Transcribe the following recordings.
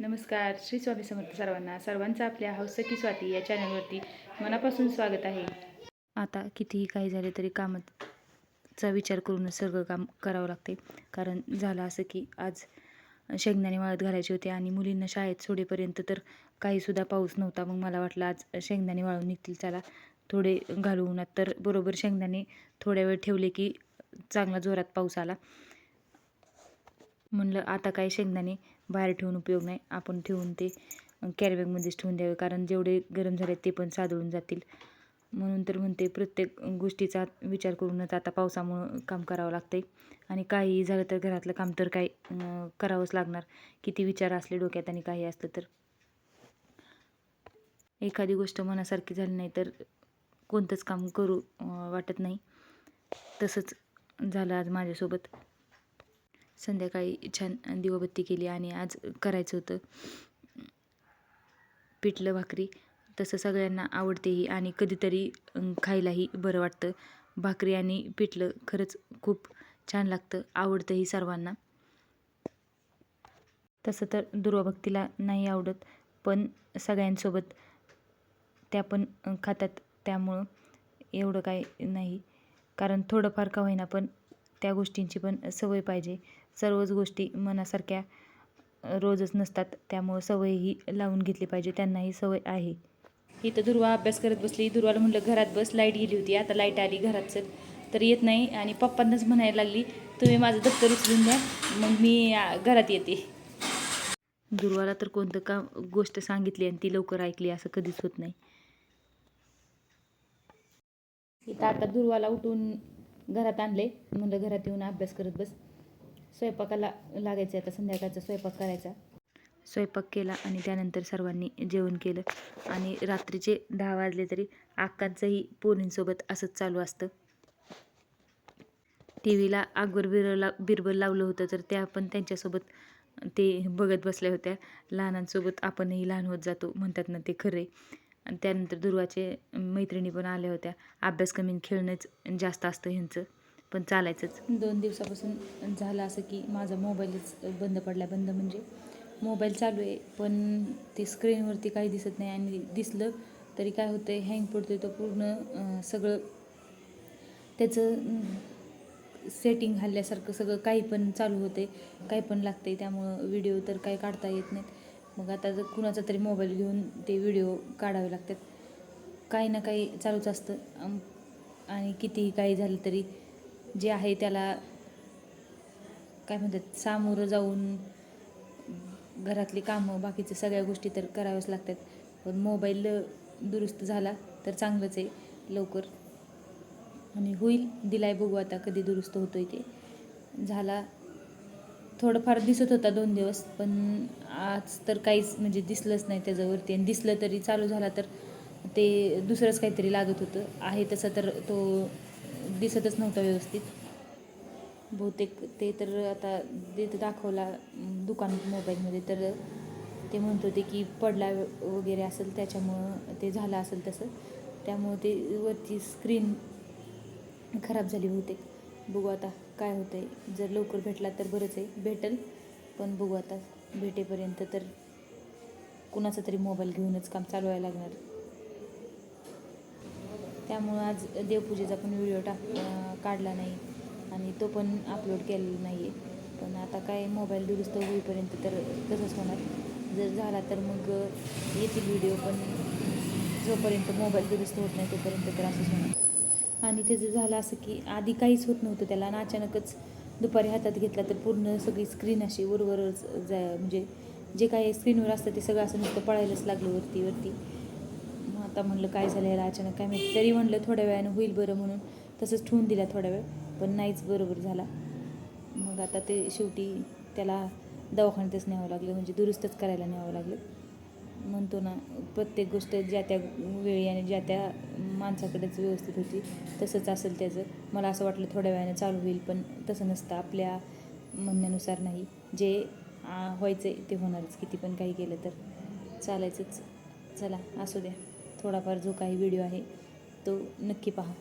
नमस्कार. श्री स्वामी समर्थ सर्वांना. सर्वांचं आपल्या हौस की स्वाती या चॅनलवरती मनापासून स्वागत आहे. आता कितीही काही झाले तरी कामाचा विचार करूनच सगळं काम करावं लागते. कारण झालं असं की आज शेंगदाणे वाळत घालायचे होते आणि मुलींना शाळेत सोडेपर्यंत तर काहीसुद्धा पाऊस नव्हता. मग मला वाटलं आज शेंगदाणे वाळून निघतील, चला थोडे घालू उन्हात. तर बरोबर शेंगदाणे थोड्या वेळ ठेवले की चांगला जोरात पाऊस आला. म्हणलं आता काही शेंगदाणे बाहेर ठेवून उपयोग नाही, आपण ठेवून ते कॅरीबॅगमध्येच ठेवून द्यावे, कारण जेवढे गरम झाले ते पण सादळून जातील. म्हणून तर म्हणते प्रत्येक गोष्टीचा विचार करूनच आता पावसामुळं काम करावं लागतंय. आणि काहीही झालं तर घरातलं काम तर काही करावंच लागणार. किती विचार असले डोक्यात आणि काही असलं तर. एखादी गोष्ट मनासारखी झाली नाही तर कोणतंच काम करू वाटत नाही. तसंच झालं आज माझ्यासोबत. संध्याकाळी छान दिवाबत्ती केली आणि आज करायचं होतं पिठलं भाकरी. तसं सगळ्यांना आवडतेही आणि कधीतरी खायलाही बरं वाटतं. भाकरी आणि पिठलं खरंच खूप छान लागतं, आवडतंही सर्वांना. तसं तर दुर्वाभक्तीला नाही आवडत, पण सगळ्यांसोबत त्या पण खातात, त्यामुळं एवढं काय नाही. कारण थोडंफार का होईना पण त्या गोष्टींची पण सवय पाहिजे. सर्वच गोष्टी मनासारख्या रोजच नसतात, त्यामुळं सवयही लावून घेतली पाहिजे. त्यांनाही सवय आहे. इथं दुर्वा अभ्यास करत बसली. दुर्वाला म्हटलं घरात बस, लाईट गेली होती, आता लाईट आली घरात चल, तर येत नाही. आणि पप्पांनाच म्हणायला लागली तुम्ही माझं दप्तर उचलून द्या, मग मी घरात येते. दुर्वाला तर कोणतं का गोष्ट सांगितली आणि ती लवकर ऐकली असं कधीच होत नाही. इथं आता दुर्वाला उठून घरात आणले, म्हणलं घरात येऊन अभ्यास करत बस. स्वयंपाकाला लागायचं, आता संध्याकाळचा स्वयंपाक करायचा. स्वयंपाक केला आणि त्यानंतर सर्वांनी जेवण केलं. आणि रात्रीचे 10 वाजले तरी अक्कांचंही पोरींसोबत असंच चालू असतं. टी व्हीला अकबर बिरबल लावलं होतं, तर त्या पण त्यांच्यासोबत ते बघत बसल्या होत्या. लहानांसोबत आपणही लहान होत जातो म्हणतात ना, ते खरे. आणि त्यानंतर दुर्वाचे मैत्रिणी पण आल्या होत्या. अभ्यास कमी खेळणंच जास्त असतं ह्यांचं, पण चालायचंच. 2 दिवसापासून झालं असं की माझा मोबाईलच बंद पडला. बंद म्हणजे मोबाईल चालू आहे पण ते स्क्रीनवरती काही दिसत नाही, आणि दिसलं तरी काय होतं आहे, हँग पडतो आहे. तो पूर्ण सगळं त्याचं सेटिंग हल्ल्यासारखं सगळं काही पण चालू होते, काही पण लागते. त्यामुळं व्हिडिओ तर काही काढता येत नाहीत. मग आता जर कुणाचा तरी मोबाईल घेऊन ते व्हिडिओ काढावे लागतात. काही ना काही चालूच असतं. आणि कितीही काही झालं तरी जे आहे त्याला काय म्हणतात, सामोरं जाऊन घरातली कामं बाकीच्या सगळ्या गोष्टी तर कराव्याच लागतात. पण मोबाईल दुरुस्त झाला तर चांगलंच आहे लवकर. आणि होईल, दिलाय बघू आता कधी दुरुस्त होतोय ते. झाला थोडंफार दिसत होता 2 दिवस, पण आज तर काहीच म्हणजे दिसलंच नाही त्याच्यावरती. आणि दिसलं तरी चालू झाला तर ते दुसरंच काहीतरी लागत होतं. आहे तसं तर तो दिसतच नव्हता व्यवस्थित. बहुतेक ते तर आता तिथं दाखवला दुकान मोबाईलमध्ये, तर ते म्हणत होते की पडला वगैरे असेल, त्याच्यामुळं ते झालं असेल तसं. त्यामुळं ते वरची स्क्रीन खराब झाली बहुतेक. बघू आता काय होतं आहे. जर लवकर भेटला तर बरंच आहे, भेटेल. पण बघू आता भेटेपर्यंत तर कुणाचा तरी मोबाईल घेऊनच काम चालवायला लागणार. त्यामुळं आज देवपूजेचा पण व्हिडिओ काढला नाही आणि तो पण अपलोड केलेला नाही आहे. पण आता काय मोबाईल दुरुस्त होईपर्यंत तर तसंच होणार. जर झाला तर मग येतील व्हिडिओ, पण जोपर्यंत मोबाईल दुरुस्त होत नाही तोपर्यंत तर असंच होणार. आणि त्याचं झालं असं की आधी काहीच होत नव्हतं त्याला, आणि अचानकच दुपारी हातात घेतला तर पूर्ण सगळी स्क्रीन अशी वरवरच म्हणजे जे काही स्क्रीनवर असतं ते सगळं असं नुसतं पळायलाच लागलं वरती वरती. मग आता म्हणलं काय झालं याला अचानक काय माहिती. तरी म्हणलं थोड्या वेळानं होईल बरं म्हणून तसंच ठेवून दिला थोडा वेळ, पण नाहीच बरोबर झाला. मग आता ते शेवटी त्याला दवाखान्यातच न्यावं लागलं, म्हणजे दुरुस्तच करायला न्यावं लागलं. म्हणतो ना, प्रत्येक गोष्ट ज्या त्या वेळी आणि ज्या त्या माणसाकडेच व्यवस्थित होती. तसंच असेल त्याचं. मला असं वाटलं थोड्या वेळानं चालू होईल, पण तसं नसतं. आपल्या म्हणण्यानुसार नाही, जे व्हायचं आहे ते होणारच. किती पण काही केलं तर चालायचंच. चला असू द्या, थोडाफार जो काही व्हिडिओ आहे तो नक्की पहा.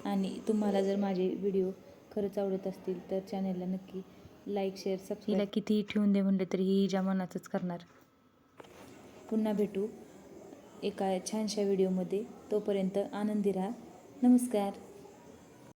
आणि तुम्हाला जर माझे व्हिडिओ खरंच आवडत असतील तर चॅनलला नक्की लाईक शेअर सबस्क्राईब. हिला कितीही ठेवून दे म्हणलं तरी ही हिच्या मनाचंच करणार. पुन्हा भेटू एका छानशा व्हिडिओमध्ये. तोपर्यंत आनंदी राहा. नमस्कार.